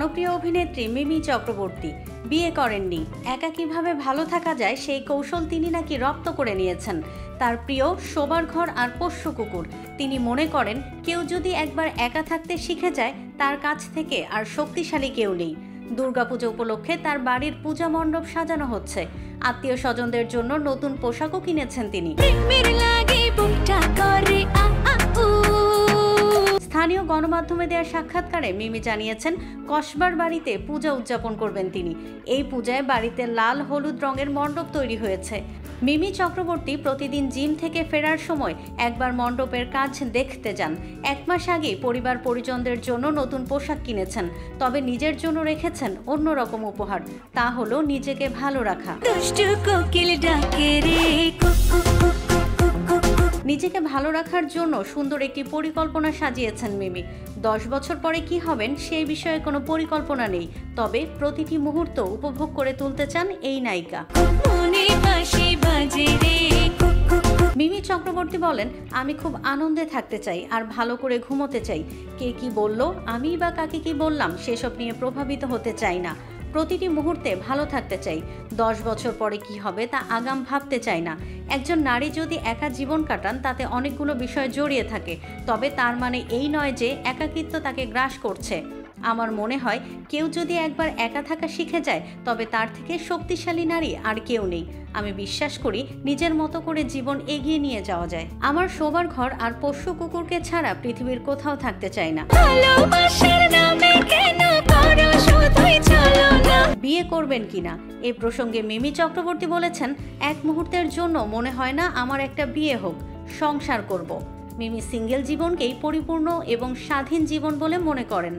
জনপ্রিয় অভিনেত্রী মিমি চক্রবর্তী বিয়ে করেননি। একা কিভাবে ভালো থাকা যায় সেই কৌশল তিনি নাকি রপ্ত করে নিয়েছেন। তার প্রিয় শোবার ঘর আর পোষ্য কুকুর। তিনি মনে করেন কেউ যদি একবার একা থাকতে শিখে যায় তার কাছ থেকে আর শক্তিশালী কেউ নেই। দুর্গাপুজো উপলক্ষে তার বাড়ির পূজা মণ্ডপ সাজানো হচ্ছে। আত্মীয় স্বজনদের জন্য নতুন পোশাকও কিনেছেন তিনি। স্থানীয় গণমাধ্যমে দেওয়া সাক্ষাৎকারে মিমি জানিয়েছেন কসবার বাড়িতে পূজা উদযাপন করবেন তিনি। এই পূজায় বাড়িতে লাল হলুদ রঙের মণ্ডপ তৈরি হয়েছে। মিমি চক্রবর্তী প্রতিদিন জিম থেকে ফেরার সময় একবার মণ্ডপের কাজ দেখতে যান। 1 মাস আগেই পরিবার পরিজনদের জন্য নতুন পোশাক কিনেছেন, তবে নিজের জন্য রেখেছেন অন্যরকম উপহার। তা হলো নিজেকে ভালো রাখা। নিজেকে ভালো রাখার জন্য সুন্দর একটি পরিকল্পনা সাজিয়েছেন মিমি। 10 বছর পরে কি হবেন সেই বিষয়ে কোনো পরিকল্পনা নেই, তবে প্রতিটি মুহূর্ত উপভোগ করে তুলতে চান এই নায়িকা। মিমি চক্রবর্তী বলেন, আমি খুব আনন্দে থাকতে চাই আর ভালো করে ঘুমোতে চাই। কে কি বলল, আমি বা কাকে কি বললাম সেসব নিয়ে প্রভাবিত হতে চাই না। প্রতিটি মুহূর্তে ভালো থাকতে চাই। 10 বছর পরে কি হবে তা আগাম ভাবতে চাই না। একজন নারী যদি একা জীবন কাটান তাতে অনেকগুলো বিষয় জড়িয়ে থাকে, তবে তার মানে এই নয় যে একাকিত্ব তাকে গ্রাস করছে। আমার মনে হয় কেউ যদি একবার একা থাকা শিখে যায় তবে তার থেকে শক্তিশালী নারী আর কেউ নেই। আমি বিশ্বাস করি নিজের মতো করে জীবন এগিয়ে নিয়ে যাওয়া যায়। আমার শোবার ঘর আর পোষ্য কুকুরকে ছাড়া পৃথিবীর কোথাও থাকতে চাই না। বিয়ে করবেন কিনা এ প্রসঙ্গে মিমি চক্রবর্তী বলেছেন, এক মুহূর্তের জন্য মনে হয় না আমার একটা বিয়ে হোক, সংসার করব। মিমি সিঙ্গেল জীবনকেই পরিপূর্ণ এবং স্বাধীন জীবন বলে মনে করেন।